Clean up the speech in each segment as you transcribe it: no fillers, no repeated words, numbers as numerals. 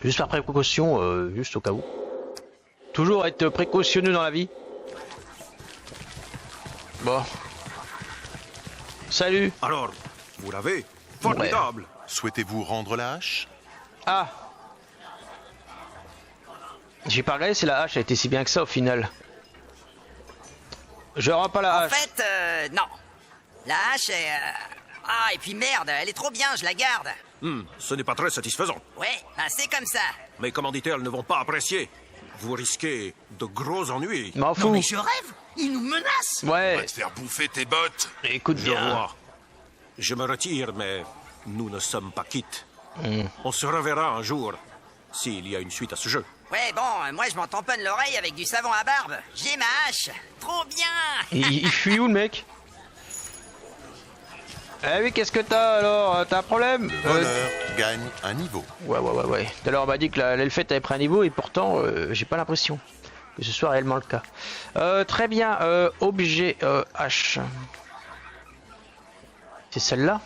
Juste par précaution, juste au cas où. Toujours être précautionneux dans la vie. Bon. Salut. Alors, vous l'avez? Formidable. Souhaitez-vous rendre la hache? Ah. J'ai pas regardé si la hache a été si bien que ça au final. Je rends pas la En hache. fait, non. La hache est... Ah, et puis merde, elle est trop bien, je la garde. Ce n'est pas très satisfaisant. Ouais, ben c'est comme ça. Mes commanditaires ne vont pas apprécier. Vous risquez de gros ennuis. M'en Non fous. mais je rêve, il nous menace. On va Ouais. te faire bouffer tes bottes. Écoute Je bien. vois. Je me retire, mais nous ne sommes pas quittes. On se reverra un jour, s'il y a une suite à ce jeu. Ouais, bon, moi je m'en tamponne l'oreille avec du savon à barbe. J'ai ma hache. Trop bien. Il fuit où le mec? Eh oui, qu'est-ce que t'as alors? T'as un problème? Voleur gagne un niveau. Ouais. Tout à l'heure on m'a dit que l'elfette avait pris un niveau et pourtant j'ai pas l'impression que ce soit réellement le cas. Très bien, objet H. C'est celle-là?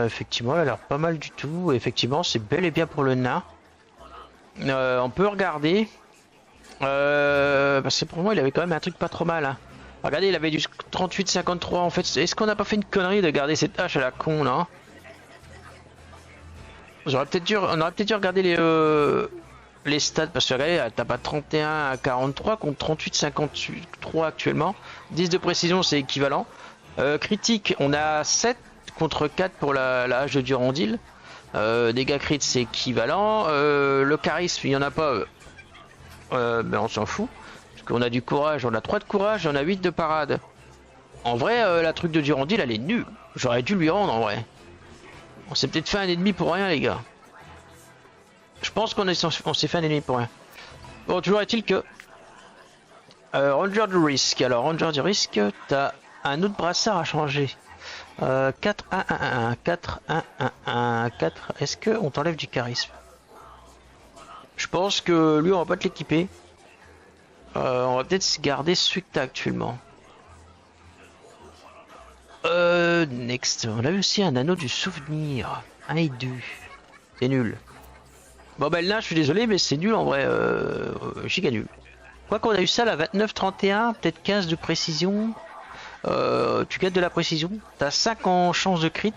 Effectivement, elle a l'air pas mal du tout. Effectivement, c'est bel et bien pour le nain. On peut regarder. Parce que pour moi, il avait quand même un truc pas trop mal. Hein. Regardez, il avait du 38-53 en fait. Est-ce qu'on n'a pas fait une connerie de garder cette hache à la con là? On aurait peut-être dû regarder les stats parce que regardez, t'as pas 31 à 43 contre 38-53 actuellement. 10 de précision, c'est équivalent. Critique, on a 7 contre 4 pour la hache de Durandil. Dégâts crit, c'est équivalent. Le charisme, il y en a pas. Ben on s'en fout. Parce qu'on a du courage, on a 3 de courage et on a 8 de parade. En vrai, la truc de Durandil, elle est nulle. J'aurais dû lui rendre en vrai. On s'est peut-être fait un ennemi pour rien, les gars. Je pense qu'on s'est fait un ennemi pour rien. Bon, toujours est-il que... Ranger du risque. Alors, Ranger du risque, t'as un autre brassard à changer. 4-1-1-1. 4-1-1-1. 4. Est-ce qu'on t'enlève du charisme? Je pense que lui, on va pas te l'équiper. On va peut-être se garder celui que t'as actuellement. Next. On a eu aussi un anneau du souvenir. Un et deux. C'est nul. Bon ben là, je suis désolé, mais c'est nul en vrai. Giga nul. Quoi qu'on a eu ça, la 29-31, peut-être 15 de précision. Tu gagnes de la précision. T'as 5 en chance de crit.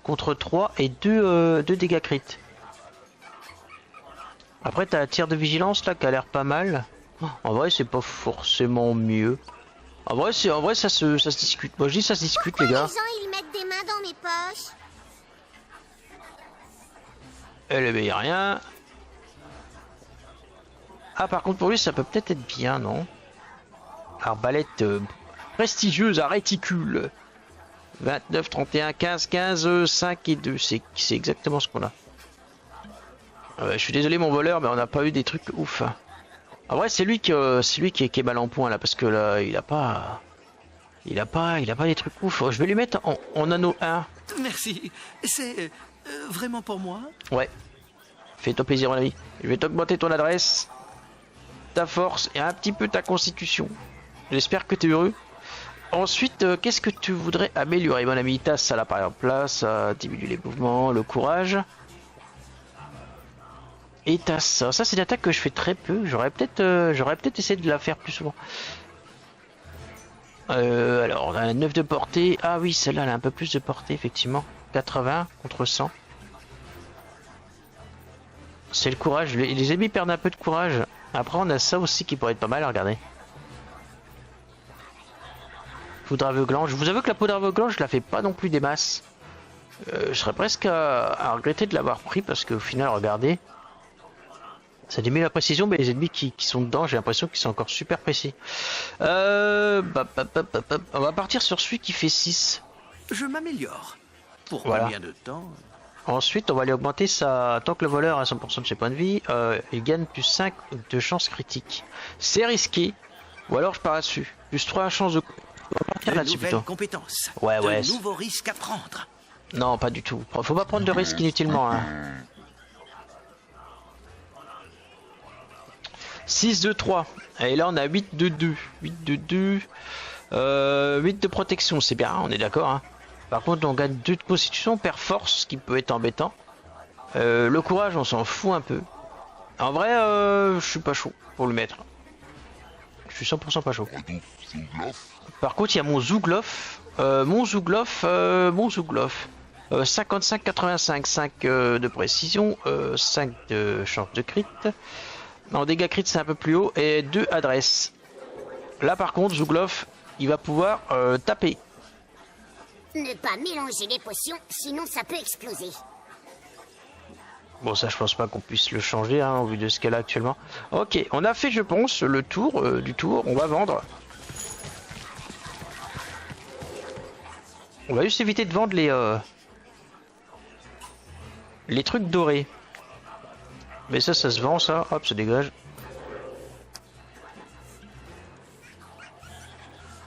Contre 3 et 2 dégâts crit. Après, t'as la tir de vigilance là qui a l'air pas mal. En vrai, c'est pas forcément mieux. En vrai, ça se discute. Moi, je dis ça se discute, les gars. Les gens, ils mettent des mains dans mes poches. Elle éveille rien. Ah, par contre, pour lui, ça peut peut-être être bien, non? Arbalète prestigieuse à réticule. 29, 31, 15, 15, 5 et 2. C'est exactement ce qu'on a. Je suis désolé, mon voleur, mais on n'a pas eu des trucs ouf. En vrai, c'est lui qui est mal en point là, parce que là, il a pas des trucs ouf. Je vais lui mettre en anneau 1. Merci. C'est vraiment pour moi? Ouais. Fais-toi plaisir, mon ami. Je vais t'augmenter ton adresse, ta force et un petit peu ta constitution. J'espère que tu es heureux. Ensuite, qu'est-ce que tu voudrais améliorer, mon ami? T'as ça là, par exemple, là, ça diminue les mouvements, le courage. Et t'as ça. Ça, c'est une attaque que je fais très peu. J'aurais peut-être essayé de la faire plus souvent. Alors, on a un 9 de portée. Ah oui, celle-là, elle a un peu plus de portée, effectivement. 80 contre 100. C'est le courage. Les ennemis perdent un peu de courage. Après, on a ça aussi qui pourrait être pas mal. Regardez. Poudre aveuglant. Je vous avoue que la poudre aveuglant, je la fais pas non plus des masses. Je serais presque à regretter de l'avoir pris parce qu'au final, regardez. Ça diminue la précision, mais les ennemis qui sont dedans, j'ai l'impression qu'ils sont encore super précis. On va partir sur celui qui fait 6. Je m'améliore. Pour Voilà. combien de temps? Ensuite, on va lui augmenter sa... Tant que le voleur a 100% de ses points de vie, il gagne plus 5 de chance critique. C'est risqué. Ou alors je pars là-dessus. Plus 3 chances de... On va partir De là-dessus nouvelles plutôt. compétences. Ouais, ouais. De nouveaux risques à prendre. Non, pas du tout. Faut pas prendre de risques inutilement. Hein. 6 de 3. Et là, on a 8 de 2. 8 de 2. 8 de protection, c'est bien, on est d'accord. Hein. Par contre, on gagne 2 de constitution, perd force, ce qui peut être embêtant. Le courage, on s'en fout un peu. En vrai, je suis pas chaud pour le mettre. Je suis 100% pas chaud. Par contre, il y a mon Zouglof. Mon Zouglof. 55-85, 5 de précision, 5 de chance de crit. En dégâts crit, c'est un peu plus haut. Et 2 adresses. Là, par contre, Zouglof, il va pouvoir taper. Ne pas mélanger les potions, sinon ça peut exploser. Bon, ça, je pense pas qu'on puisse le changer, hein, au vu de ce qu'elle a actuellement. Ok, on a fait, je pense, le tour du tour. On va vendre. On va juste éviter de vendre les trucs dorés. Mais ça se vend, ça. Hop, ça dégage.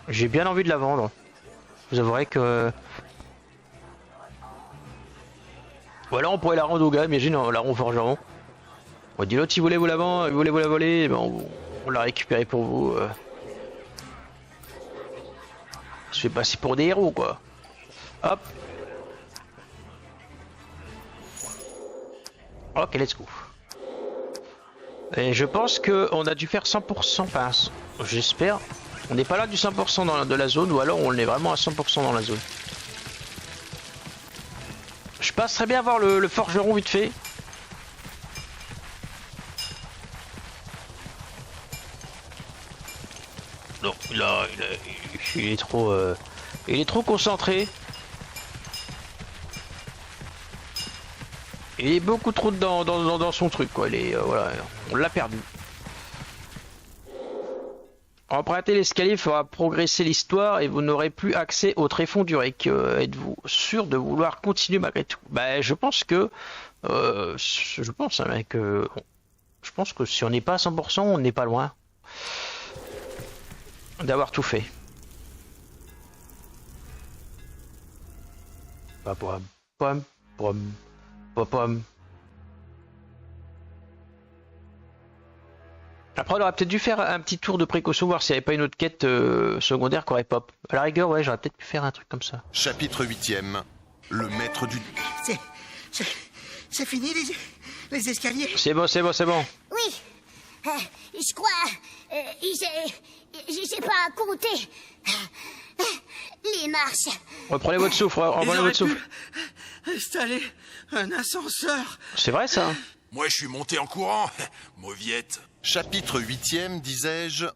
J'ai bien envie de la vendre. Vous avouerez que... Ou alors on pourrait la rendre au gars, imagine, on la rend au forgeron. On dit l'autre, il voulait vous la vendre, il voulait vous la voler, et ben on l'a récupéré pour vous. On se fait passer pour des héros, quoi. Hop. Ok, let's go. Et je pense que on a dû faire 100%, enfin, j'espère. On n'est pas là du 100% de la zone, ou alors on est vraiment à 100% dans la zone. Je passerais bien voir le forgeron vite fait. Non, il est trop concentré. Il est beaucoup trop dans son truc, quoi. Voilà, on l'a perdu. Emprunter l'escalier fera progresser l'histoire et vous n'aurez plus accès au tréfonds du Rec. Êtes-vous sûr de vouloir continuer malgré tout? Bah, je pense que... je pense, hein, mec, je pense que si on n'est pas à 100%, on n'est pas loin d'avoir tout fait. Pom, pom, pom, pom, pom. Après, on aurait peut-être dû faire un petit tour de précaution, voir s'il n'y avait pas une autre quête secondaire qui aurait pop. À la rigueur, ouais, j'aurais peut-être pu faire un truc comme ça. Chapitre 8e. Le maître du... C'est fini les escaliers. C'est bon. Oui, je crois... j'ai pas compté. Les marches. Reprenez votre souffle, reprenez votre souffle. Installer un ascenseur. C'est vrai, ça? Moi, je suis monté en courant. Mauviette. Chapitre 8e, disais-je,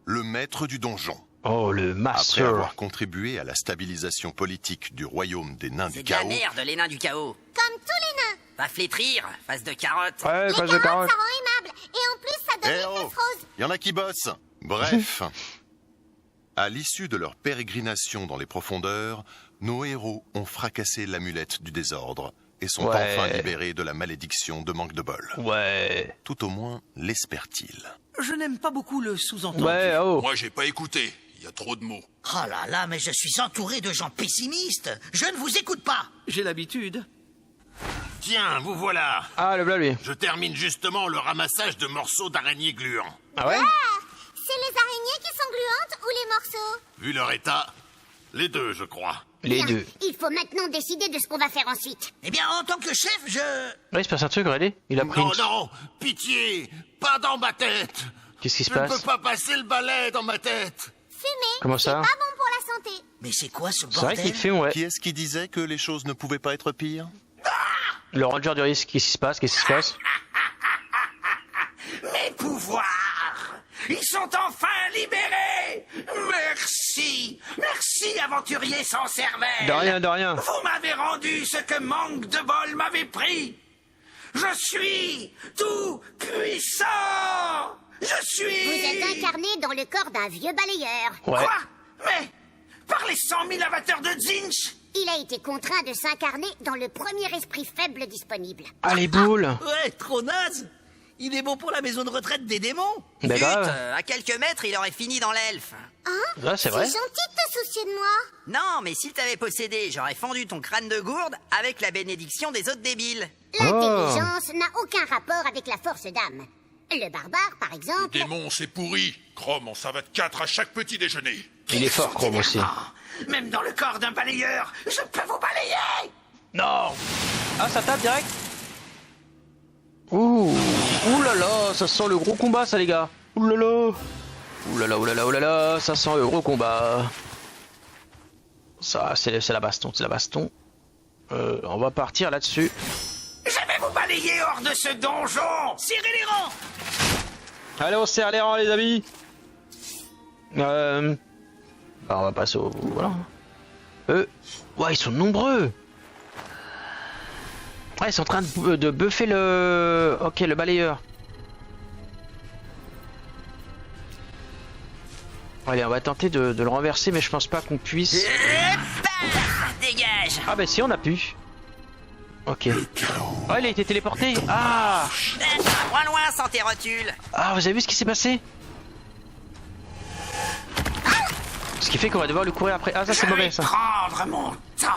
le maître du donjon. Oh, le Après master. avoir contribué à la stabilisation politique du royaume des nains du C'est de la chaos, merde, les nains du chaos. Comme tous les nains. Va flétrir, face de carotte. Ouais, Les face de carottes, carotte. ça rend aimable. Et en plus, ça donne Eh des oh, fesses roses. y en a qui bossent. Bref, à l'issue de leur pérégrination dans les profondeurs, nos héros ont fracassé l'amulette du désordre et sont Ouais. enfin libérés de la malédiction de manque de bol. Ouais. Tout au moins l'espèrent-ils. Je n'aime pas beaucoup le sous-entendu. Ouais, oh. Moi, j'ai pas écouté. Il y a trop de mots. Oh là là, mais je suis entouré de gens pessimistes. Je ne vous écoute pas. J'ai l'habitude. Tiens, vous voilà. Ah, le blanc, lui. Je termine justement le ramassage de morceaux d'araignées gluants. Ah ouais? C'est les araignées qui sont gluantes ou les morceaux? Vu leur état, les deux, je crois. Les Bien, deux. il faut maintenant décider de ce qu'on va faire ensuite. Eh bien, en tant que chef, je... Ouais, il se passe un truc, regardez. Il a pris Non, une... non, pitié, pas dans ma tête. Qu'est-ce qui se Je ne passe? peux pas passer le balai dans ma tête. Fumer, Comment ça? c'est pas bon pour la santé. Mais c'est quoi ce C'est vrai bordel? qu'il fait, ouais. Qui est-ce qui disait que les choses ne pouvaient pas être pires? Le ranger du risque, qu'est-ce qui se passe? Qu'est-ce qui se passe? Mes pouvoirs! Ils sont enfin libérés! Merci! Merci, aventurier sans cervelle! De rien, de rien. Vous m'avez rendu ce que manque de bol m'avait pris! Je suis tout puissant! Je Vous suis... êtes incarné dans le corps d'un vieux balayeur. Ouais. Quoi? Mais... Par les 100 000 avateurs de Zinch? Il a été contraint de s'incarner dans le premier esprit faible disponible. Ah, les boules. Ouais, trop naze! Il est bon pour la maison de retraite des démons! Ben Zut, grave. à quelques mètres, il aurait fini dans l'elfe. Ouais, c'est vrai. C'est gentil de te soucier de moi. Non, mais s'il t'avait possédé, j'aurais fendu ton crâne de gourde avec la bénédiction des autres débiles. L'intelligence n'a aucun rapport avec la force d'âme. Le barbare, par exemple... Démon, c'est pourri. Chrome en savate 4 à chaque petit déjeuner. Il est fort, Chrome aussi. Ah, même dans le corps d'un balayeur, je peux vous balayer! Non. Ah, ça tape direct? Ouh, ouh là là, ça sent le gros combat ça les gars. Ouh là là. Ouh là là, ouh là là, ouh là là, ça sent le gros combat. Ça, c'est la baston, c'est la baston. On va partir là-dessus. Je vais vous balayer hors de ce donjon. Serrez les rangs. Allez, on serre les rangs les amis. Bah, on va passer au... Voilà. Ouais, ils sont nombreux. Ouais, ils sont en train de buffer le... Ok, le balayeur. Allez, on va tenter de le renverser, mais je pense pas qu'on puisse. Dégage. Ah bah si, on a pu. Ok. Oh, il a été téléporté. Ah. Loin, loin, sans tes rotules. Ah, vous avez vu ce qui s'est passé? Ce qui fait qu'on va devoir le courir après. Ah, ça c'est mauvais ça. Prendre mon temps.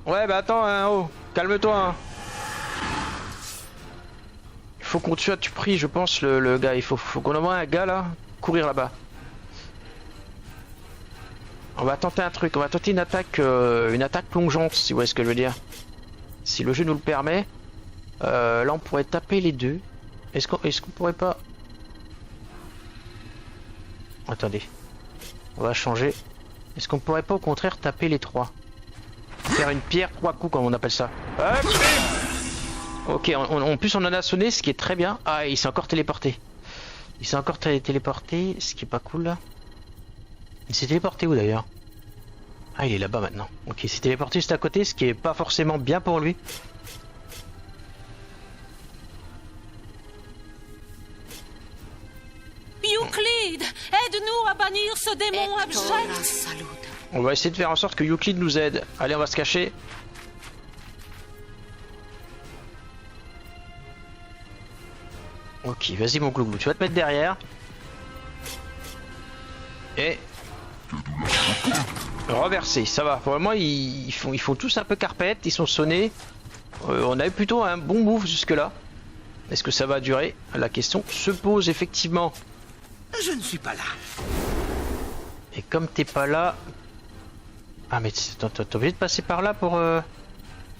Ouais, bah attends, hein, oh, calme-toi. Hein. Il faut qu'on tue à tu prie, je pense, le gars. Il faut qu'on envoie un gars là, courir là-bas. On va tenter un truc, on va tenter une attaque plongeante, si vous voyez ce que je veux dire. Si le jeu nous le permet. Là, on pourrait taper les deux. Est-ce qu'on pourrait pas... Attendez. On va changer. Est-ce qu'on pourrait pas au contraire taper les trois? Faire une pierre 3 coups comme on appelle ça. Hop. Ok, en plus on en a sonné, ce qui est très bien. Ah, il s'est encore téléporté. Il s'est encore téléporté, ce qui est pas cool là. Il s'est téléporté où d'ailleurs? Ah, il est là-bas maintenant. Ok, il s'est téléporté juste à côté, ce qui est pas forcément bien pour lui. Euclide, aide-nous à bannir ce démon abject. On va essayer de faire en sorte que Euclide nous aide. Allez, on va se cacher. Ok, vas-y mon glouglou, tu vas te mettre derrière. Et... renverser, ça va. Pour le moment, ils font tous un peu carpette, ils sont sonnés. On a eu plutôt un bon move jusque-là. Est-ce que ça va durer? La question se pose effectivement. Je ne suis pas là. Et comme t'es pas là... Ah mais t'es obligé de passer par là pour...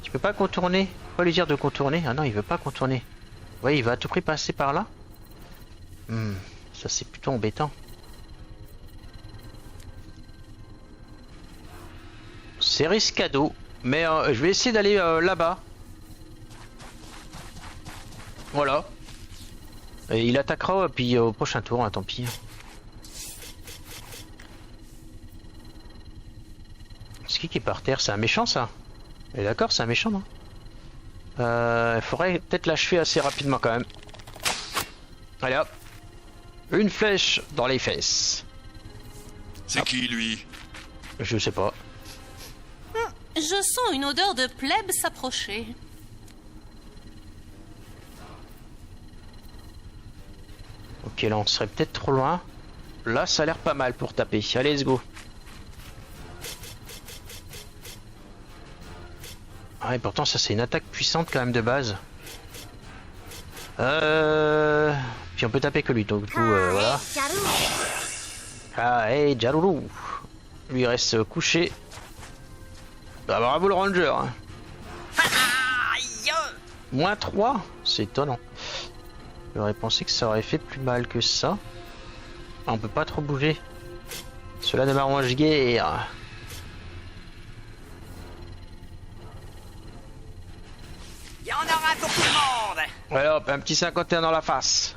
Tu peux pas contourner? Pas lui dire de contourner. Ah non, il veut pas contourner. Ouais, il va à tout prix passer par là. Ça c'est plutôt embêtant. C'est riscado, mais je vais essayer d'aller là-bas. Voilà. Et il attaquera puis au prochain tour, hein, tant pis. C'est qui est par terre? C'est un méchant ça? Et d'accord, c'est un méchant non? Il faudrait peut-être l'achever assez rapidement quand même. Allez hop. Une flèche dans les fesses. C'est qui lui? Je sais pas. Je sens une odeur de plèbe s'approcher. Ok, là on serait peut-être trop loin. Là ça a l'air pas mal pour taper. Allez, let's go. Ah et pourtant ça c'est une attaque puissante quand même de base. Puis on peut taper que lui, donc du coup voilà. Ah hey Jaruru. Lui il reste couché. Bah, bravo le ranger. Hein. Moins 3, c'est étonnant. J'aurais pensé que ça aurait fait plus mal que ça. Ah, on peut pas trop bouger. Cela ne m'arrange guère. Il y en aura pour tout le monde. Ouais, hop, un petit 51 dans la face.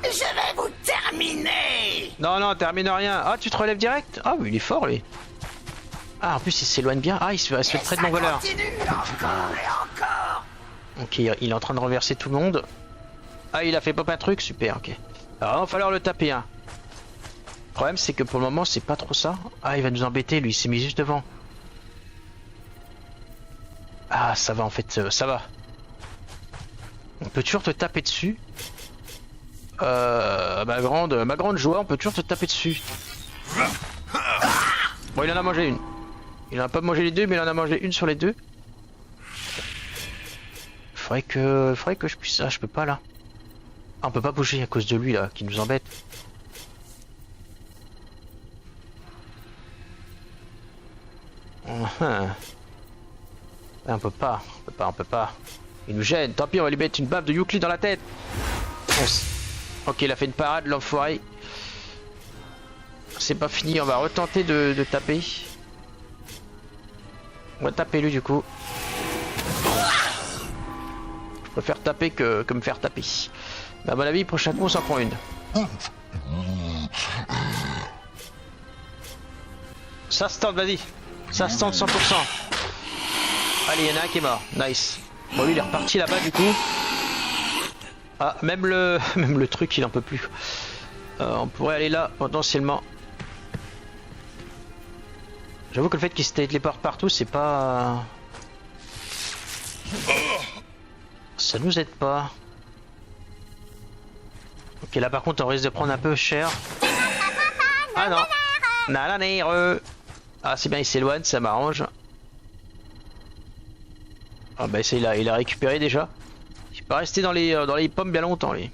Je vais vous terminer. Non, non, termine rien. Ah, tu te relèves direct? Ah, oui, il est fort, lui. Ah, en plus, il s'éloigne bien. Ah, il se fait près de mon voleur. Encore et encore. Ok, il est en train de renverser tout le monde. Ah, il a fait pop un truc, super, ok. Alors, il va falloir le taper, hein. Le problème, c'est que pour le moment, c'est pas trop ça. Ah, il va nous embêter, lui, il s'est mis juste devant. Ah, ça va, en fait, ça va. On peut toujours te taper dessus. Ma grande joie, on peut toujours te taper dessus. Bon, il en a mangé une. Il en a pas mangé les deux, mais il en a mangé une sur les deux. Faudrait que je puisse... Ah, je peux pas, là. Ah, on peut pas bouger à cause de lui, là, qui nous embête. On peut pas. Il nous gêne. Tant pis, on va lui mettre une baffe de Euclid dans la tête. Ok, il a fait une parade, l'enfoiré. C'est pas fini, on va retenter de taper. On va taper lui du coup. Je préfère taper que me faire taper. Mais à mon avis, prochain coup, on s'en prend une. Ça se tente, vas-y. Ça se tente 100%. Allez, il y en a un qui est mort. Nice. Bon, lui, il est reparti là-bas du coup. Ah, même le truc, il en peut plus. On pourrait aller là, potentiellement. J'avoue que le fait qu'il se téléporte partout, c'est pas... Ça nous aide pas. Ok, là par contre, on risque de prendre un peu cher. Ah non. Nananere. Ah, c'est bien, il s'éloigne, ça m'arrange. Ah bah il a récupéré déjà. Il pas resté dans les pommes bien longtemps lui.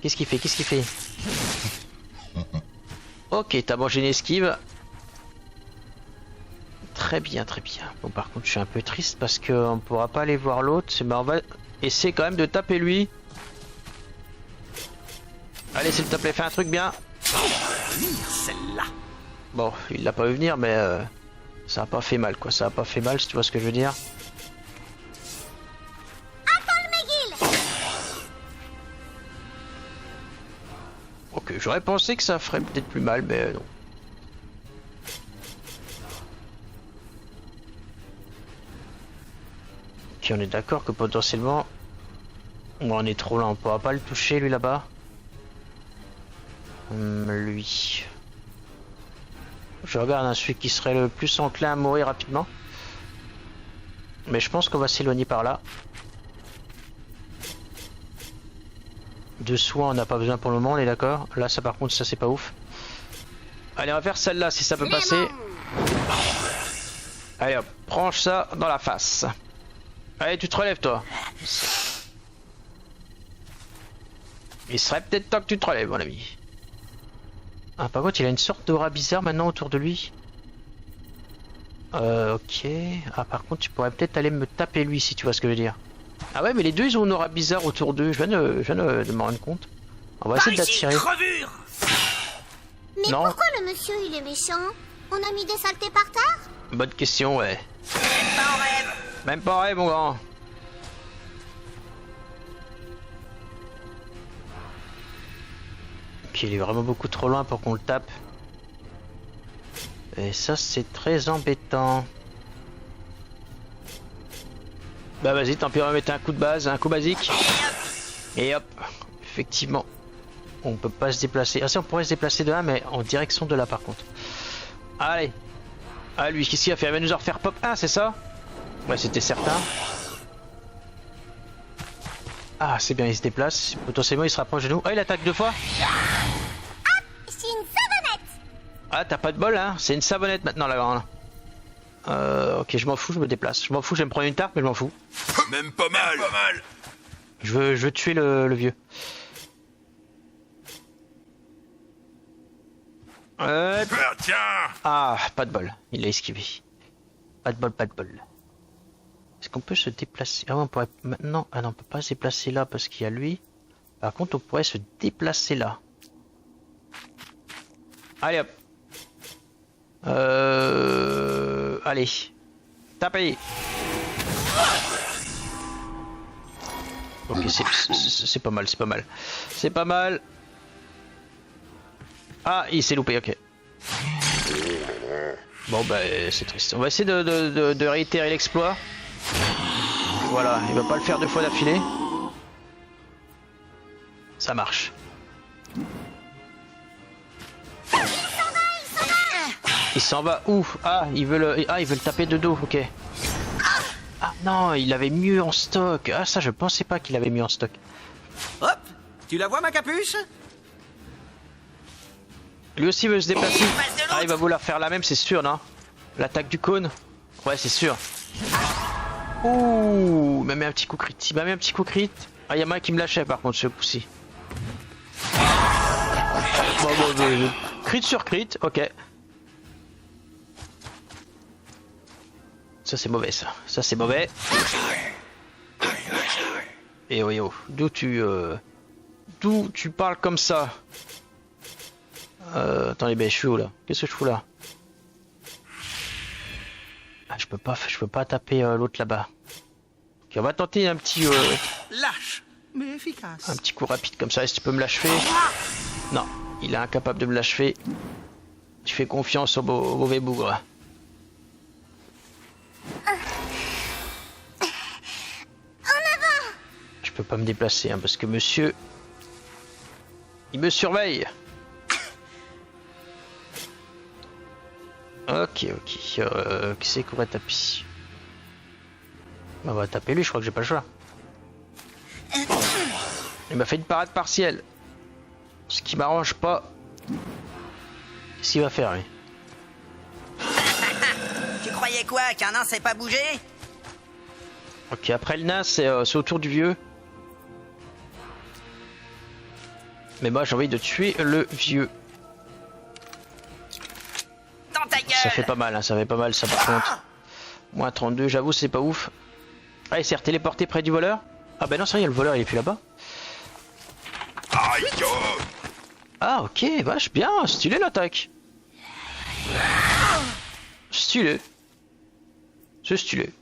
Qu'est-ce qu'il fait? Qu'est-ce qu'il fait? Ok, t'as mangé une esquive. Très bien, très bien. Bon par contre je suis un peu triste parce qu'on pourra pas aller voir l'autre. Mais on va essayer quand même de taper lui. Allez s'il te plaît, fais un truc bien. Celle-là. Bon, il l'a pas vu venir mais ça a pas fait mal quoi. Ça a pas fait mal si tu vois ce que je veux dire. Ok, j'aurais pensé que ça ferait peut-être plus mal mais non. Ok, on est d'accord que potentiellement on est trop là, on pourra pas le toucher lui là-bas. Lui. Je regarde un celui qui serait le plus enclin à mourir rapidement. Mais je pense qu'on va s'éloigner par là. De soin on n'a pas besoin pour le moment, on est d'accord. Là ça par contre ça c'est pas ouf. Allez on va faire celle-là si ça peut passer. Allez hop, prends ça dans la face. Allez tu te relèves toi. Il serait peut-être temps que tu te relèves mon ami. Ah par contre il a une sorte d'aura bizarre maintenant autour de lui. Ok. Ah par contre tu pourrais peut-être aller me taper lui si tu vois ce que je veux dire. Ah ouais mais les deux ils ont une aura bizarre autour d'eux, je viens de m'en rendre compte. On va essayer de l'attirer. Mais non. Pourquoi le monsieur il est méchant? On a mis des saletés par terre? Bonne question ouais. Même pas en rêve. Même pas en rêve mon grand. Ok il est vraiment beaucoup trop loin pour qu'on le tape. Et ça c'est très embêtant. Bah vas-y tant pis on va mettre un coup de base, un coup basique. Et hop. Effectivement. On peut pas se déplacer. Ah si on pourrait se déplacer de là mais en direction de là par contre. Allez. Ah lui qu'est-ce qu'il va faire? Il va nous en refaire pop 1 c'est ça? Ouais c'était certain. Ah c'est bien il se déplace. Potentiellement il se rapproche de nous. Ah il attaque deux fois. Ah, c'est une savonnette. Ah t'as pas de bol hein. C'est une savonnette maintenant la grande. Ok je m'en fous, je me déplace. Je m'en fous, je vais me prendre une tarte mais je m'en fous. Même pas mal. Je veux tuer le vieux. Tiens. Ah pas de bol, il a esquivé. Pas de bol, pas de bol. Est-ce qu'on peut se déplacer? Ah ouais, on pourrait maintenant... Ah non on peut pas se déplacer là parce qu'il y a lui. Par contre on pourrait se déplacer là. Allez hop. Allez. Tapez. Ok c'est pas mal, c'est pas mal. C'est pas mal. Ah il s'est loupé, ok. Bon bah c'est triste. On va essayer de réitérer l'exploit. Voilà, il va pas le faire deux fois d'affilée. Ça marche. Il s'en va où? Ah il veut le taper de dos, ok. Ah non, il avait mieux en stock. Ah ça je pensais pas qu'il avait mieux en stock. Hop, tu la vois ma capuche? Lui aussi veut se déplacer. Ah il va vouloir faire la même c'est sûr non? L'attaque du cône. Ouais c'est sûr. Ouh, il m'a mis un petit coup crit. Il m'a mis un petit coup crit. Ah y'a moi qui me lâchait par contre ce coup-ci. Bon, crit sur crit, ok. Ça c'est mauvais ça. Ça c'est mauvais. Eh oui, oh, d'où tu parles comme ça? Attendez, ben je suis où là? Qu'est-ce que je fous là? Ah, je peux pas taper l'autre là-bas. Ok, on va tenter un petit Lâche, mais efficace. un petit coup rapide comme ça. Est-ce que tu peux me l'achever? Non, il est incapable de me l'achever. Je fais confiance au mauvais bougre. Je peux pas me déplacer hein, parce que monsieur, il me surveille. Ok. Qui c'est qu'on va taper? On va taper lui, je crois que j'ai pas le choix. Il m'a fait une parade partielle. Ce qui m'arrange pas. Qu'est-ce qu'il va faire lui? Tu croyais quoi, qu'un nain sait pas bouger? Ok, après le nain, c'est autour du vieux. Mais moi j'ai envie de tuer le vieux. Dans ta gueule! Ça fait pas mal, hein, ça fait pas mal ça par contre. Moins 32, j'avoue c'est pas ouf. Ah, il s'est téléporté près du voleur? Ah bah non, ça y est, le voleur il est plus là-bas. Aïe. Ah ok, vache, bien, stylé l'attaque. Stylé. C'est stylé.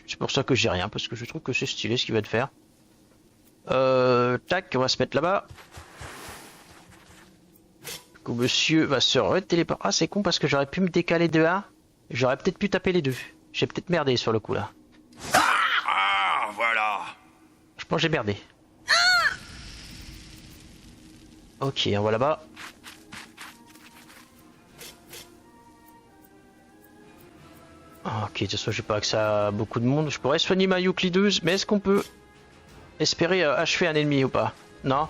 C'est pour ça que j'ai rien, parce que je trouve que c'est stylé ce qu'il va te faire. Tac, on va se mettre là-bas. Du coup, monsieur va se re-téléporter. Ah, c'est con parce que j'aurais pu me décaler de 1. J'aurais peut-être pu taper les deux. J'ai peut-être merdé sur le coup là. Ah, voilà. Je pense que j'ai merdé. Ok, on va là-bas. Ok, de toute façon, j'ai pas accès à beaucoup de monde. Je pourrais soigner ma Euclideuse, mais est-ce qu'on peut espérer achever un ennemi ou pas? Non.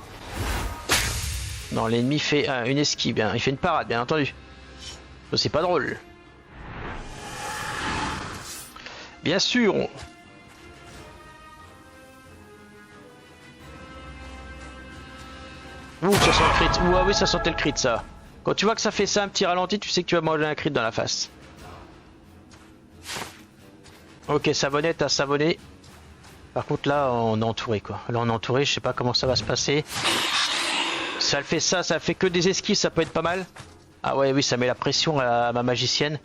Non, l'ennemi fait une esquive, hein. Il fait une parade, bien entendu. C'est pas drôle. Bien sûr. Ouh, ça sent le crit. Ouh, ah oui, ça sentait le crit, ça. Quand tu vois que ça fait ça, un petit ralenti, tu sais que tu vas manger un crit dans la face. Ok, savonnette à savonner. Par contre, là, on est entouré, quoi. Là, on est entouré, je sais pas comment ça va se passer. Ça le fait ça fait que des esquives, ça peut être pas mal. Ah ouais, oui, ça met la pression à ma magicienne.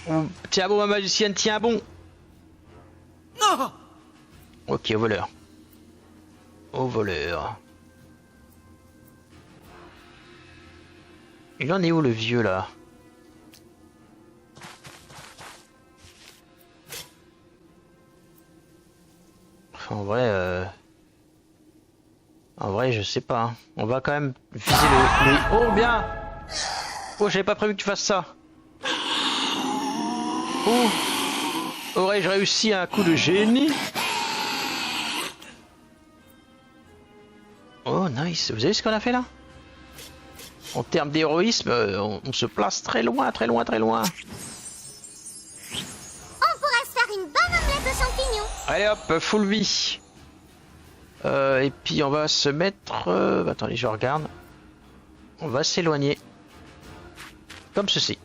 Ouh, tiens bon, ma magicienne, tiens bon. Non. Ok, au voleur. Au voleur. Il en est où le vieux là? En vrai, je sais pas. Hein. On va quand même viser le... Oh bien. Oh, j'avais pas prévu que tu fasses ça. Oh. Aurais-je réussi un coup de génie? Oh nice, vous avez vu ce qu'on a fait là? En termes d'héroïsme, on se place très loin, très loin, très loin. On pourra se faire une bonne omelette aux champignons. Allez hop, full vie. Et puis on va se mettre... attendez, je regarde. On va s'éloigner. Comme ceci.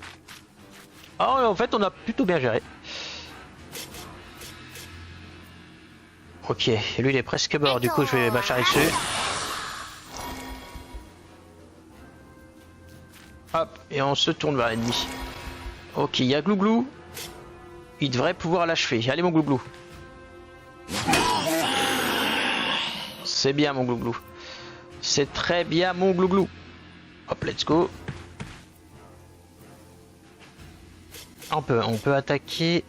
Ah, en fait, on a plutôt bien géré. Ok, lui il est presque mort, du coup je vais m'acharner dessus. Hop, et on se tourne vers l'ennemi. Ok, il y a Glouglou. Il devrait pouvoir l'achever. Allez mon Glouglou. C'est bien mon Glouglou. C'est très bien mon Glouglou. Hop, let's go. On peut attaquer...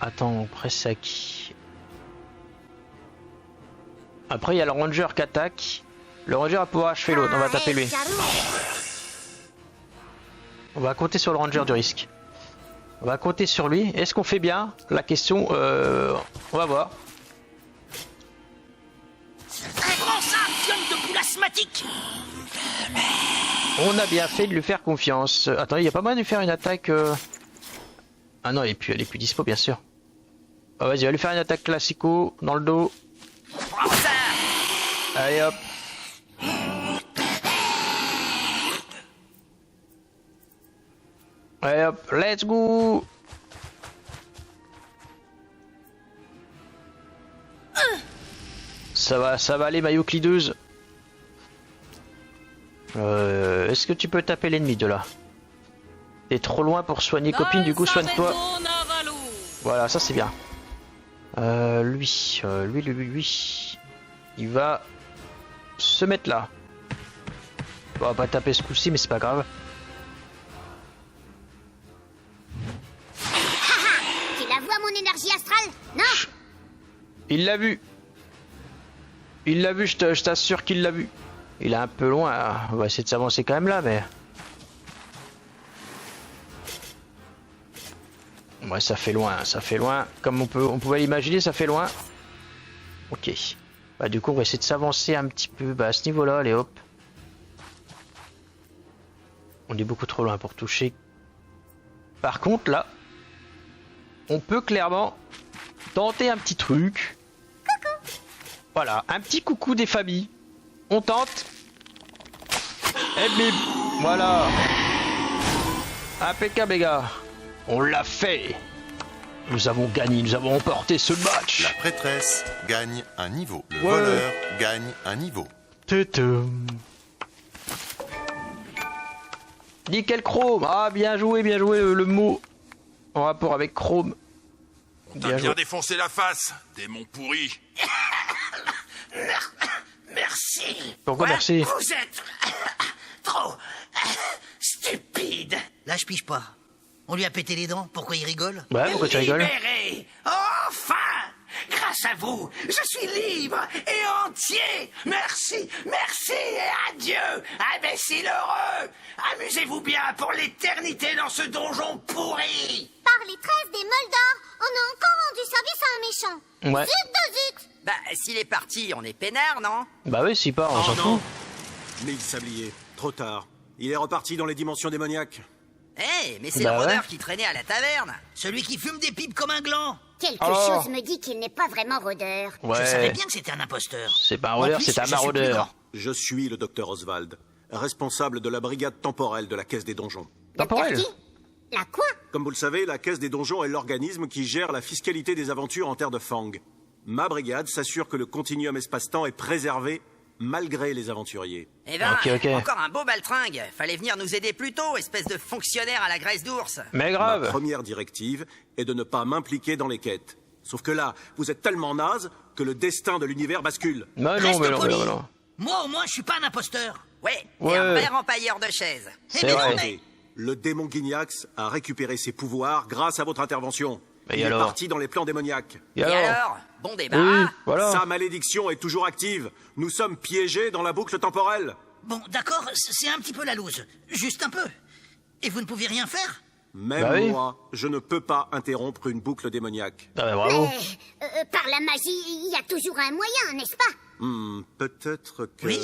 Attends, on presse à qui? Après il y a le ranger qui attaque. Le ranger va pouvoir achever l'autre, on va taper lui. On va compter sur le ranger du risque. On va compter sur lui. Est-ce qu'on fait bien? La question, on va voir. Prends ça, fiole de poule asthmatique! On a bien fait de lui faire confiance. Attends, il n'y a pas moyen de lui faire une attaque... Ah non, elle est plus dispo, bien sûr. Ah, vas-y, on va lui faire une attaque classico dans le dos. Prends ça! Allez hop. Allez hop, let's go. Ça va aller, maillot clideuse. Est-ce que tu peux taper l'ennemi de là? T'es trop loin pour soigner copine, du coup soigne-toi. Voilà, ça c'est bien. Lui. Il va se mettre là. On va pas taper ce coup-ci, mais c'est pas grave. Tu la vois, mon énergie astrale? Non? Il l'a vu. Il l'a vu, je t'assure qu'il l'a vu. Il est un peu loin. On va essayer de s'avancer quand même là, mais... Ouais, ça fait loin, ça fait loin. Comme on pouvait l'imaginer, ça fait loin. Ok. Bah du coup, on va essayer de s'avancer un petit peu à ce niveau-là. Allez, hop. On est beaucoup trop loin pour toucher. Par contre, là, on peut clairement tenter un petit truc. Coucou. Voilà, un petit coucou des familles. On tente. Et bim. Voilà. Impeccable, les gars. On l'a fait. Nous avons gagné, nous avons remporté ce match. La prêtresse gagne un niveau. Le voleur gagne un niveau. Nickel Chrome. Ah, bien joué le mot en rapport avec Chrome. On t'a bien défoncé la face, démon pourri. Merci. Pourquoi merci? Vous êtes trop stupide. Là, je pige pas. On lui a pété les dents, pourquoi il rigole? Ouais, pourquoi tu rigoles? Libéré. Enfin, grâce à vous, je suis libre et entier. Merci, merci et adieu, imbécile heureux. Amusez-vous bien pour l'éternité dans ce donjon pourri. Par les tresses des Moldors, on a encore rendu service à un méchant. Ouais. Zut de zut. Bah, s'il est parti, on est peinard, non? Bah oui, s'il part, on s'en fout. Mille sabliers, trop tard. Il est reparti dans les dimensions démoniaques. Eh, mais c'est Bah le ouais. rôdeur qui traînait à la taverne. Celui qui fume des pipes comme un gland. Quelque Oh. chose me dit qu'il n'est pas vraiment rôdeur. Je savais Ouais. bien que c'était un imposteur. C'est pas un En rôdeur, plus, c'est un je suis plus maraudeur. grand. Je suis le docteur Oswald, responsable de la brigade temporelle de la Caisse des Donjons. Temporel. Docteur qui? La quoi? Comme vous le savez, la Caisse des Donjons est l'organisme qui gère la fiscalité des aventures en terre de Fang. Ma brigade s'assure que le continuum espace-temps est préservé malgré les aventuriers. Eh ben, Ok. encore un beau baltringue. Fallait venir nous aider plus tôt, espèce de fonctionnaire à la graisse d'ours. Mais Ma grave. première directive est de ne pas m'impliquer dans les quêtes. Sauf que là, vous êtes tellement naze que le destin de l'univers bascule. Mais non, Reste mais non, mais poli. non, mais non. Moi, au moins, je suis pas un imposteur. Ouais, Ouais. et un vrai empailleur de chaises. C'est mais non, vrai. mais- Le démon Guignax a récupéré ses pouvoirs grâce à votre intervention. Mais Il est alors parti dans les plans démoniaques. Et Et alors alors, bon débat. Oui, voilà. Sa malédiction est toujours active. Nous sommes piégés dans la boucle temporelle. Bon, d'accord, c'est un petit peu la loose. Juste un peu. Et vous ne pouvez rien faire? Même Bah oui. moi, je ne peux pas interrompre une boucle démoniaque. Ah bah bravo. Mais par la magie, il y a toujours un moyen, n'est-ce pas? Peut-être que... Oui.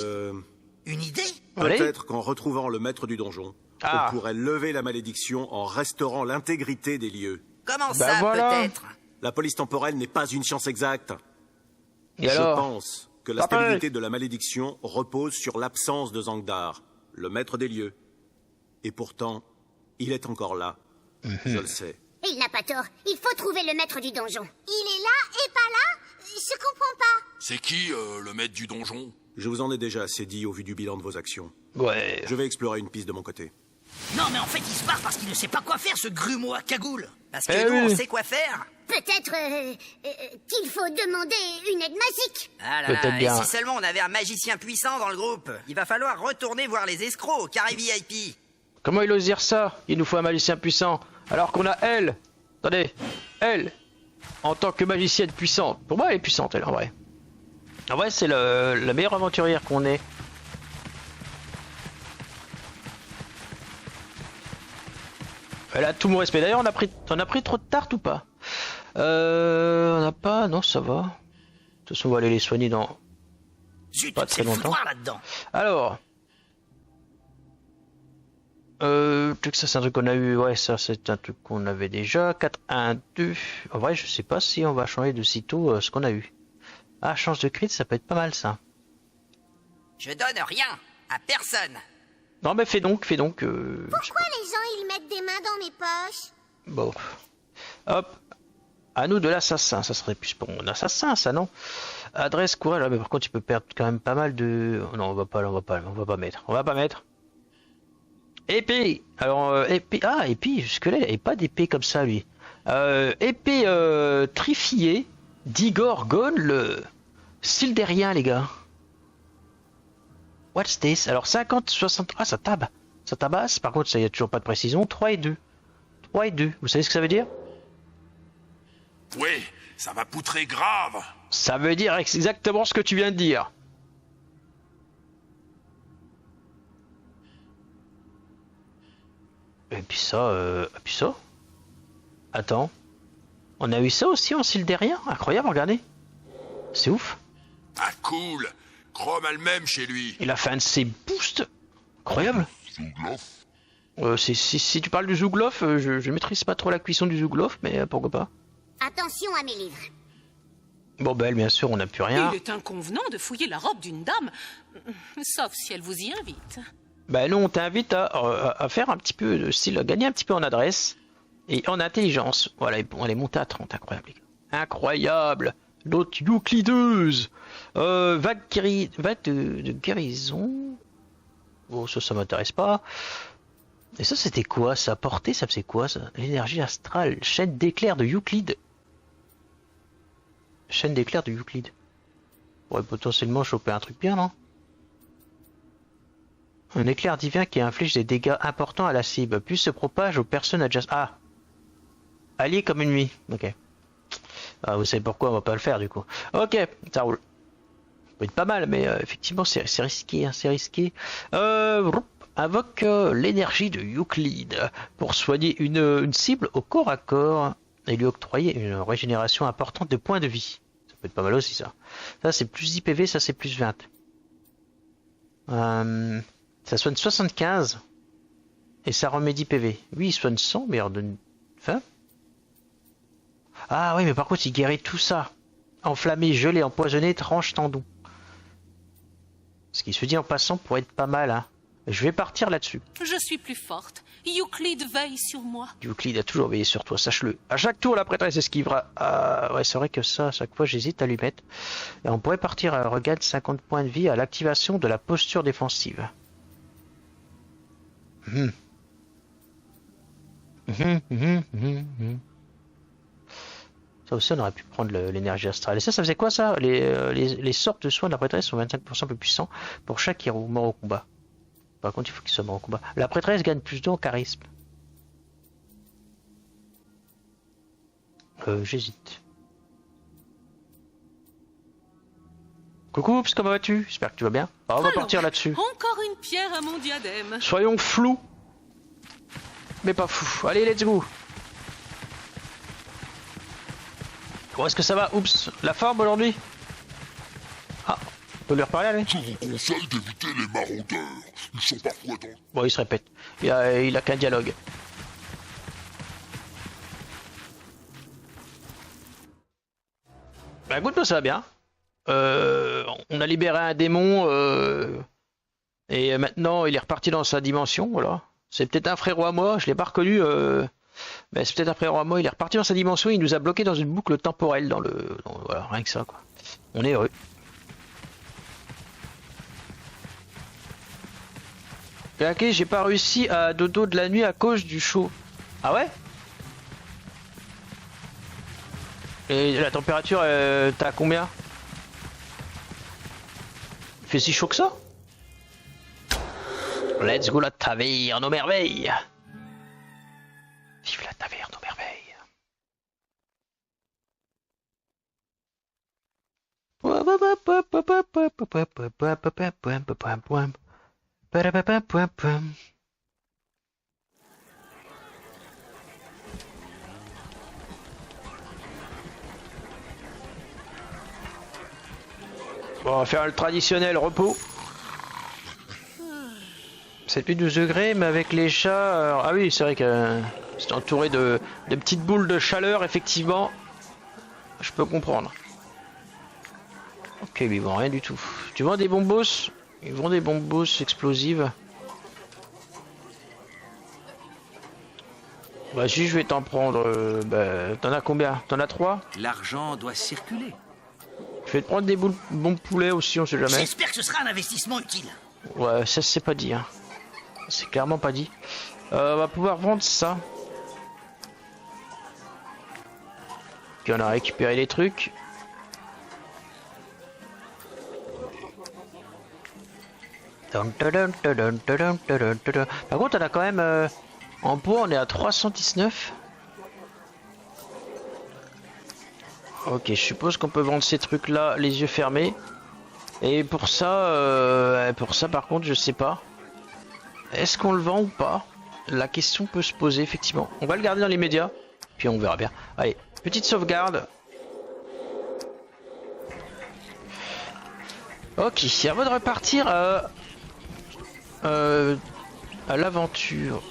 Une idée? Allez. Peut-être qu'en retrouvant le maître du donjon, Ah. on pourrait lever la malédiction en restaurant l'intégrité des lieux. Comment Bah ça, voilà. peut-être? La police temporelle n'est pas une science exacte. Et Je alors pense que la Pareil. stabilité de la malédiction repose sur l'absence de Zangdar, le maître des lieux. Et pourtant, il est encore là. Je le sais. Il n'a pas tort. Il faut trouver le maître du donjon. Il est là et pas là? Je comprends pas. C'est qui, le maître du donjon? Je vous en ai déjà assez dit au vu du bilan de vos actions. Ouais. Je vais explorer une piste de mon côté. Non, mais en fait, il se barre parce qu'il ne sait pas quoi faire, ce grumeau à cagoule. Parce que Eh nous, oui. on sait quoi faire. Peut-être qu'il faut demander une aide magique. Ah là Peut-être là, et bien. si seulement on avait un magicien puissant dans le groupe. Il va falloir retourner voir les escrocs au carré VIP. Comment il ose dire ça? Il nous faut un magicien puissant. Alors qu'on a elle. Attendez. Elle. En tant que magicienne puissante. Pour moi, elle est puissante, elle, en vrai. En vrai, c'est la meilleure aventurière qu'on ait. Elle a tout mon respect. D'ailleurs, on a pris trop de tarte ou pas? On n'a pas... Non, ça va. De toute façon, on va aller les soigner dans... Zut, Pas très c'est le longtemps. foutoir là-dedans. Alors... ça c'est un truc qu'on a eu, ouais, ça c'est un truc qu'on avait déjà. 4, 1, 2. En vrai, je sais pas si on va changer de sitôt ce qu'on a eu. Ah, change de crit, ça peut être pas mal ça. Je donne rien à personne. Non, mais fais donc. Pourquoi les gens, ils mettent des mains dans mes poches? Bon. Hop. À nous de l'assassin, ça serait plus pour mon assassin, ça non? Adresse, courage. Mais par contre, tu peux perdre quand même pas mal de... Non, on va pas mettre. Épée. Alors, épée... Ah, épée, jusque-là, il avait pas d'épée comme ça, lui. Épée trifillée d'Igor Gon, le Sildérien, les gars. What's this? Alors, 50, 60... Ah, ça tabasse. Par contre, il n'y a toujours pas de précision. 3 et 2. 3 et 2. Vous savez ce que ça veut dire? Oui, ça va poutrer grave. Ça veut dire exactement ce que tu viens de dire. Et puis ça, Attends. On a eu ça aussi en Sildérien? Incroyable, regardez. C'est ouf. Ah cool. Chrome a le même chez lui. Il a fait un de ses boosts. Incroyable. Si tu parles du Zouglof, je maîtrise pas trop la cuisson du Zouglof, mais pourquoi pas. Attention à mes livres. Bon, ben, bien sûr, on n'a plus rien. Il est inconvenant de fouiller la robe d'une dame, sauf si elle vous y invite. Ben, nous, on t'invite à faire un petit peu de style, à gagner un petit peu en adresse et en intelligence. Voilà, elle est montée à 30, incroyable, les gars. Incroyable. L'autre euclideuse. Vague de guérison. Bon, ça m'intéresse pas. Et ça, c'était quoi? Ça portait, ça faisait quoi, ça? L'énergie astrale. Chaîne d'éclairs de Euclide. Chaîne d'éclairs de Euclide. On pourrait potentiellement choper un truc bien, non? Un éclair divin qui inflige des dégâts importants à la cible, puis se propage aux personnes adjacentes. Ah! Allié comme une nuit. Ok. Ah, vous savez pourquoi on va pas le faire, du coup. Ok, ça roule. Ça peut être pas mal, mais effectivement, c'est risqué, hein, c'est risqué. Invoque l'énergie de Euclide pour soigner une cible au corps à corps et lui octroyer une régénération importante de points de vie. Ça peut être pas mal aussi, ça. Ça, c'est plus 10 PV, ça, c'est plus 20. Ça soigne 75 et ça remet 10 PV. Oui, il soigne 100, mais il redonne 20. Ah oui, mais par contre, il guérit tout ça. Enflammé, gelé, empoisonné, tranche, tendon. Ce qui se dit en passant pourrait être pas mal, hein. Je vais partir là-dessus. Je suis plus forte. Euclide veille sur moi. Euclide a toujours veillé sur toi, sache-le. À chaque tour, la prêtresse esquivera. Ah, ouais, c'est vrai que ça, à chaque fois, j'hésite à lui mettre. Et on pourrait partir à regagne 50 points de vie à l'activation de la posture défensive. Ça aussi, on aurait pu prendre l'énergie astrale. Et ça faisait quoi, ça? Les sorts de soins de la prêtresse sont 25% plus puissants pour chaque héros mort au combat. Par contre, il faut qu'il soit mort au combat. La prêtresse gagne plus en charisme. J'hésite. Coucou, comment vas-tu? J'espère que tu vas bien. Alors, on va partir là-dessus. Encore une pierre à mon diadème. Soyons flous, mais pas fous. Allez, let's go. Bon, est-ce que ça va? Oups, la forme aujourd'hui? Ah, on peut lui reparler, allez. Je vous conseille d'éviter les maraudeurs. Ils sont parfois dans... Bon, il se répète. Il a qu'un dialogue. Bah écoute, ça va bien. On a libéré un démon et maintenant il est reparti dans sa dimension, voilà. C'est peut-être un frérot à moi, je l'ai pas reconnu, mais c'est peut-être un frérot à moi, il est reparti dans sa dimension, il nous a bloqué dans une boucle temporelle voilà, rien que ça quoi. On est heureux. Et ok, j'ai pas réussi à dodo de la nuit à cause du chaud. Ah ouais? Et la température, t'as combien? Il fait si chaud que ça? Let's go la taverne aux merveilles. Vive la taverne aux merveilles. Bon, on va faire le traditionnel repos. C'est plus 12 degrés, mais avec les chats... Ah oui, c'est vrai que c'est entouré de petites boules de chaleur, effectivement. Je peux comprendre. Ok, ils vendent rien du tout. Tu vends des bombos? Ils vendent des bombos explosives. Bah si, je vais t'en prendre... t'en as combien? T'en as 3? L'argent doit circuler. Je vais te prendre des bons poulets aussi, on sait jamais. J'espère que ce sera un investissement utile. Ouais, ça c'est pas dit. Hein. C'est clairement pas dit. On va pouvoir vendre ça. Ok, on a récupéré les trucs. Par contre, on a quand même... en bois, on est à 319. Ok, je suppose qu'on peut vendre ces trucs-là les yeux fermés. Et pour ça, par contre, je sais pas. Est-ce qu'on le vend ou pas? La question peut se poser, effectivement. On va le garder dans les médias, puis on verra bien. Allez, petite sauvegarde. Ok, avant de repartir à l'aventure.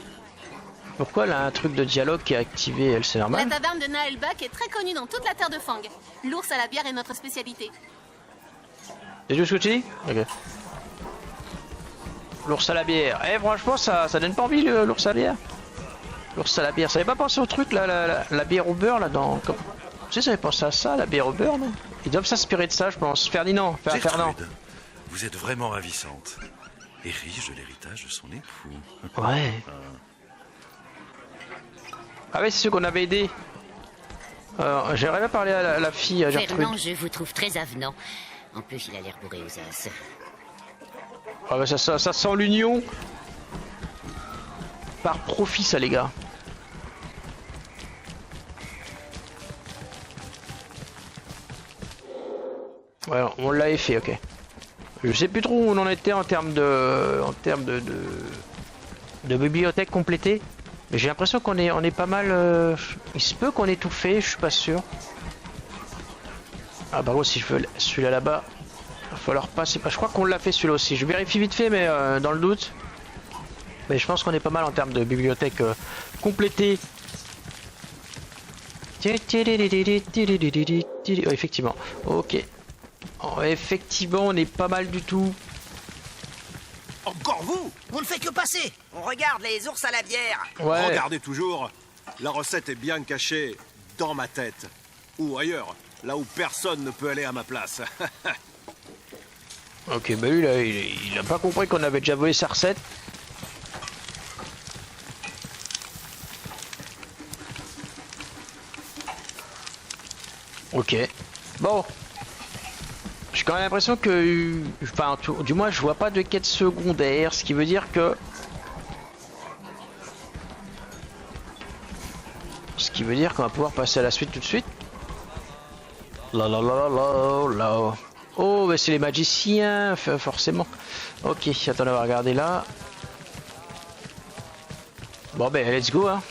Pourquoi elle a un truc de dialogue qui est activé, elle, c'est normal? La taverne de Naelbach est très connue dans toute la terre de Fang. L'ours à la bière est notre spécialité. C'est juste ce que tu dis? Ok. L'ours à la bière. Eh, franchement, ça donne pas envie, l'ours à la bière. L'ours à la bière. Ça avait pas pensé au truc, là, la bière au beurre, là, dans... Tu sais, ça avait pensé à ça, la bière au beurre, non? Ils doivent s'inspirer de ça, je pense. Ferdinand, Fernand. Vous êtes vraiment ravissante. Et riche de l'héritage de son époux. Ouais. Ah ouais, c'est ceux qu'on avait aidé. J'aimerais bien parler à la fille, à Gertrude. Fernand, je vous trouve très avenant. En plus, il a l'air bourré aux as. Ah bah ça sent l'union. Par profit, ça, les gars. Ouais, on l'avait fait, ok. Je sais plus trop où on en était en termes de bibliothèque complétée. Mais j'ai l'impression qu'on est pas mal... Il se peut qu'on ait tout fait, je suis pas sûr. Ah bah si je veux celui-là là-bas, il va falloir passer... Je crois qu'on l'a fait celui-là aussi. Je vérifie vite fait, mais dans le doute. Mais je pense qu'on est pas mal en termes de bibliothèque complétée. Oh, effectivement. Ok. Oh, effectivement, on est pas mal du tout. Encore vous? On ne fait que passer. On regarde les ours à la bière. Ouais. Regardez toujours. La recette est bien cachée dans ma tête. Ou ailleurs, là où personne ne peut aller à ma place. Ok, bah lui là, il a pas compris qu'on avait déjà volé sa recette. Ok. Bon. J'ai quand même l'impression que... Enfin, du moins, je vois pas de quête secondaire, ce qui veut dire que... Ce qui veut dire qu'on va pouvoir passer à la suite tout de suite. La la la la la la. Oh, mais c'est les magiciens, forcément. Ok, attends, on va regarder là. Bon, ben, let's go, hein.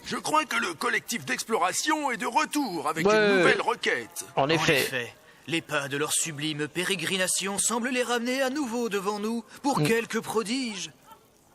Je crois que le collectif d'exploration est de retour avec une nouvelle requête. En effet. Les pas de leur sublime pérégrination semblent les ramener à nouveau devant nous pour quelques prodiges.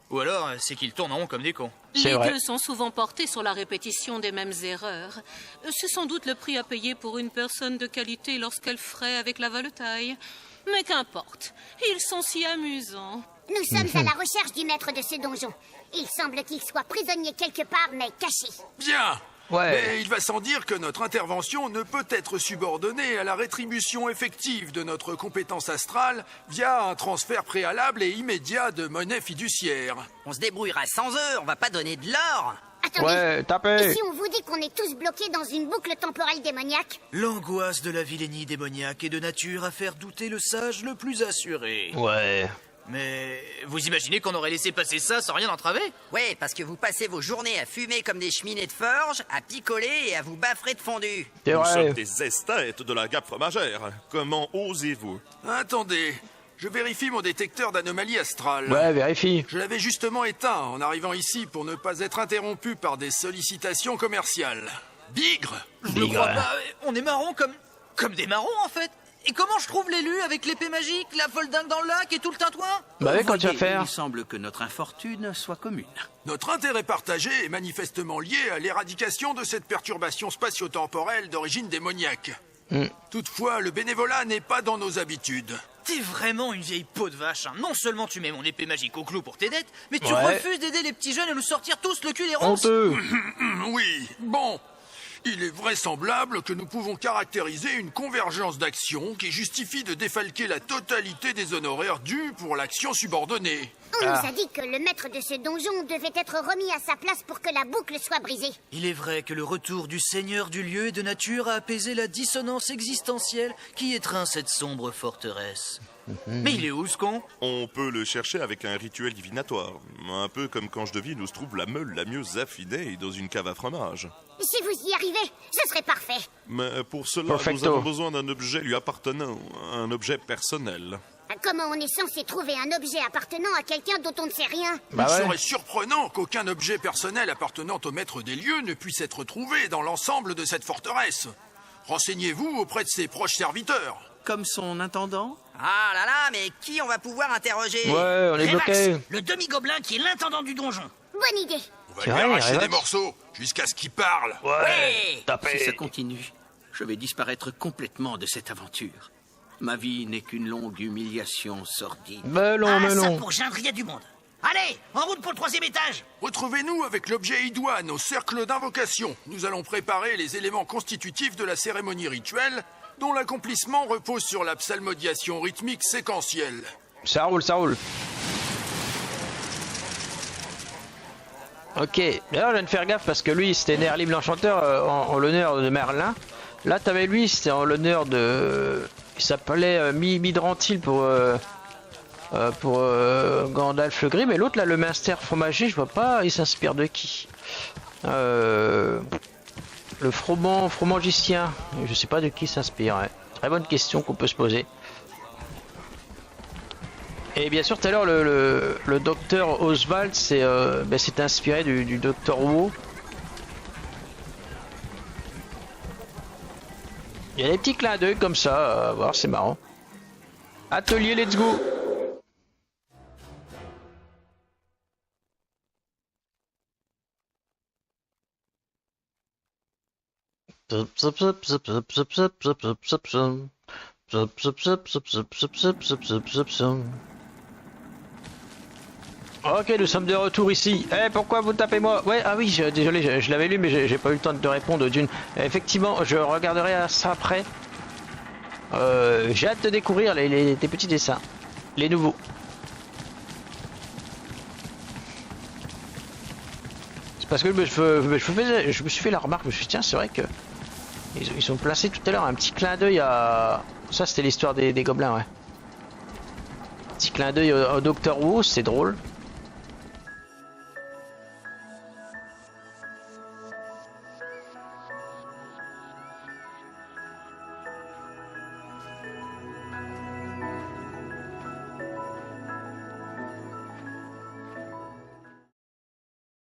Ou alors, c'est qu'ils tournent en rond comme des cons. Les deux sont souvent portés sur la répétition des mêmes erreurs. C'est sans doute le prix à payer pour une personne de qualité lorsqu'elle fraie avec la valetaille. Mais qu'importe, ils sont si amusants. Nous sommes à la recherche du maître de ce donjon. Il semble qu'il soit prisonnier quelque part, mais caché. Bien. Ouais. Mais il va sans dire que notre intervention ne peut être subordonnée à la rétribution effective de notre compétence astrale via un transfert préalable et immédiat de monnaie fiduciaire. On se débrouillera sans eux, on va pas donner de l'or. Attendez, ouais, tapez. et si on vous dit qu'on est tous bloqués dans une boucle temporelle démoniaque? L'angoisse de la vilainie démoniaque est de nature à faire douter le sage le plus assuré. Ouais. Mais vous imaginez qu'on aurait laissé passer ça sans rien entraver? Ouais, parce que vous passez vos journées à fumer comme des cheminées de forge, à picoler et à vous baffrer de fondu. Nous sommes des esthètes de la gappe fromagère. Comment osez-vous? Attendez, je vérifie mon détecteur d'anomalies astrales. Ouais, vérifie. Je l'avais justement éteint en arrivant ici pour ne pas être interrompu par des sollicitations commerciales. Bigre! Je le crois pas, on est marrons comme des marrons en fait. Et comment je trouve l'élu avec l'épée magique, la folle dingue dans le lac et tout le tintouin? Bah oui, quand tu vas faire. Il semble que notre infortune soit commune. Notre intérêt partagé est manifestement lié à l'éradication de cette perturbation spatio-temporelle d'origine démoniaque. Toutefois, le bénévolat n'est pas dans nos habitudes. T'es vraiment une vieille peau de vache, hein. Non seulement tu mets mon épée magique au clou pour tes dettes, mais tu refuses d'aider les petits jeunes à nous sortir tous le cul des ronces. Oui, bon. Il est vraisemblable que nous pouvons caractériser une convergence d'actions qui justifie de défalquer la totalité des honoraires dus pour l'action subordonnée. On nous a dit que le maître de ce donjon devait être remis à sa place pour que la boucle soit brisée. Il est vrai que le retour du seigneur du lieu est de nature à apaiser la dissonance existentielle qui étreint cette sombre forteresse. Mais il est où, ce con? On peut le chercher avec un rituel divinatoire. Un peu comme quand je devine où se trouve la meule la mieux affinée dans une cave à fromage. Si vous y arrivez, ce serait parfait. Mais pour cela, Perfecto. nous avons besoin d'un objet lui appartenant, un objet personnel. Comment on est censé trouver un objet appartenant à quelqu'un dont on ne sait rien? Il serait surprenant qu'aucun objet personnel appartenant au maître des lieux ne puisse être trouvé dans l'ensemble de cette forteresse. Renseignez-vous auprès de ses proches serviteurs. Comme son intendant? Ah là là, mais qui on va pouvoir interroger? Ouais, on est Révax, bloqué. le demi-gobelin qui est l'intendant du donjon. Bonne idée. On va C'est lui vrai, arracher Révax. des morceaux jusqu'à ce qu'il parle. Ouais. Si ça continue, je vais disparaître complètement de cette aventure. Ma vie n'est qu'une longue humiliation sordide. Melon, Ah, ça melon. pour geindre, il y a du monde. Allez, en route pour le 3e étage. Retrouvez-nous avec l'objet idoine au cercle d'invocation. Nous allons préparer les éléments constitutifs de la cérémonie rituelle, dont l'accomplissement repose sur la psalmodiation rythmique séquentielle. Ça roule, ça roule. Ok, d'ailleurs je viens de faire gaffe parce que lui c'était Nerlim l'enchanteur en l'honneur de Merlin. Là t'avais lui, c'était en l'honneur de... Il s'appelait Midrantil pour Gandalf le Gris, mais l'autre là, le Minster fromager, je vois pas, il s'inspire de qui? Le fromagicien, je sais pas de qui il s'inspire, ouais. Très bonne question qu'on peut se poser. Et bien sûr tout à l'heure le docteur Oswald c'est inspiré du docteur Wu. Il y a des petits clins d'œil comme ça, voir c'est marrant. Atelier, let's go. Ok, nous sommes de retour ici. Eh, pourquoi vous tapez moi? Ouais, ah oui, désolé, je l'avais lu, mais j'ai pas eu le temps de te répondre d'une. Effectivement, je regarderai ça après. J'ai hâte de découvrir tes petits dessins, les nouveaux. C'est parce que je me suis fait la remarque, je me suis dit tiens, c'est vrai que ils ont placé tout à l'heure un petit clin d'œil à. Ça, c'était l'histoire des gobelins, ouais. Petit clin d'œil au Docteur Wu, c'est drôle.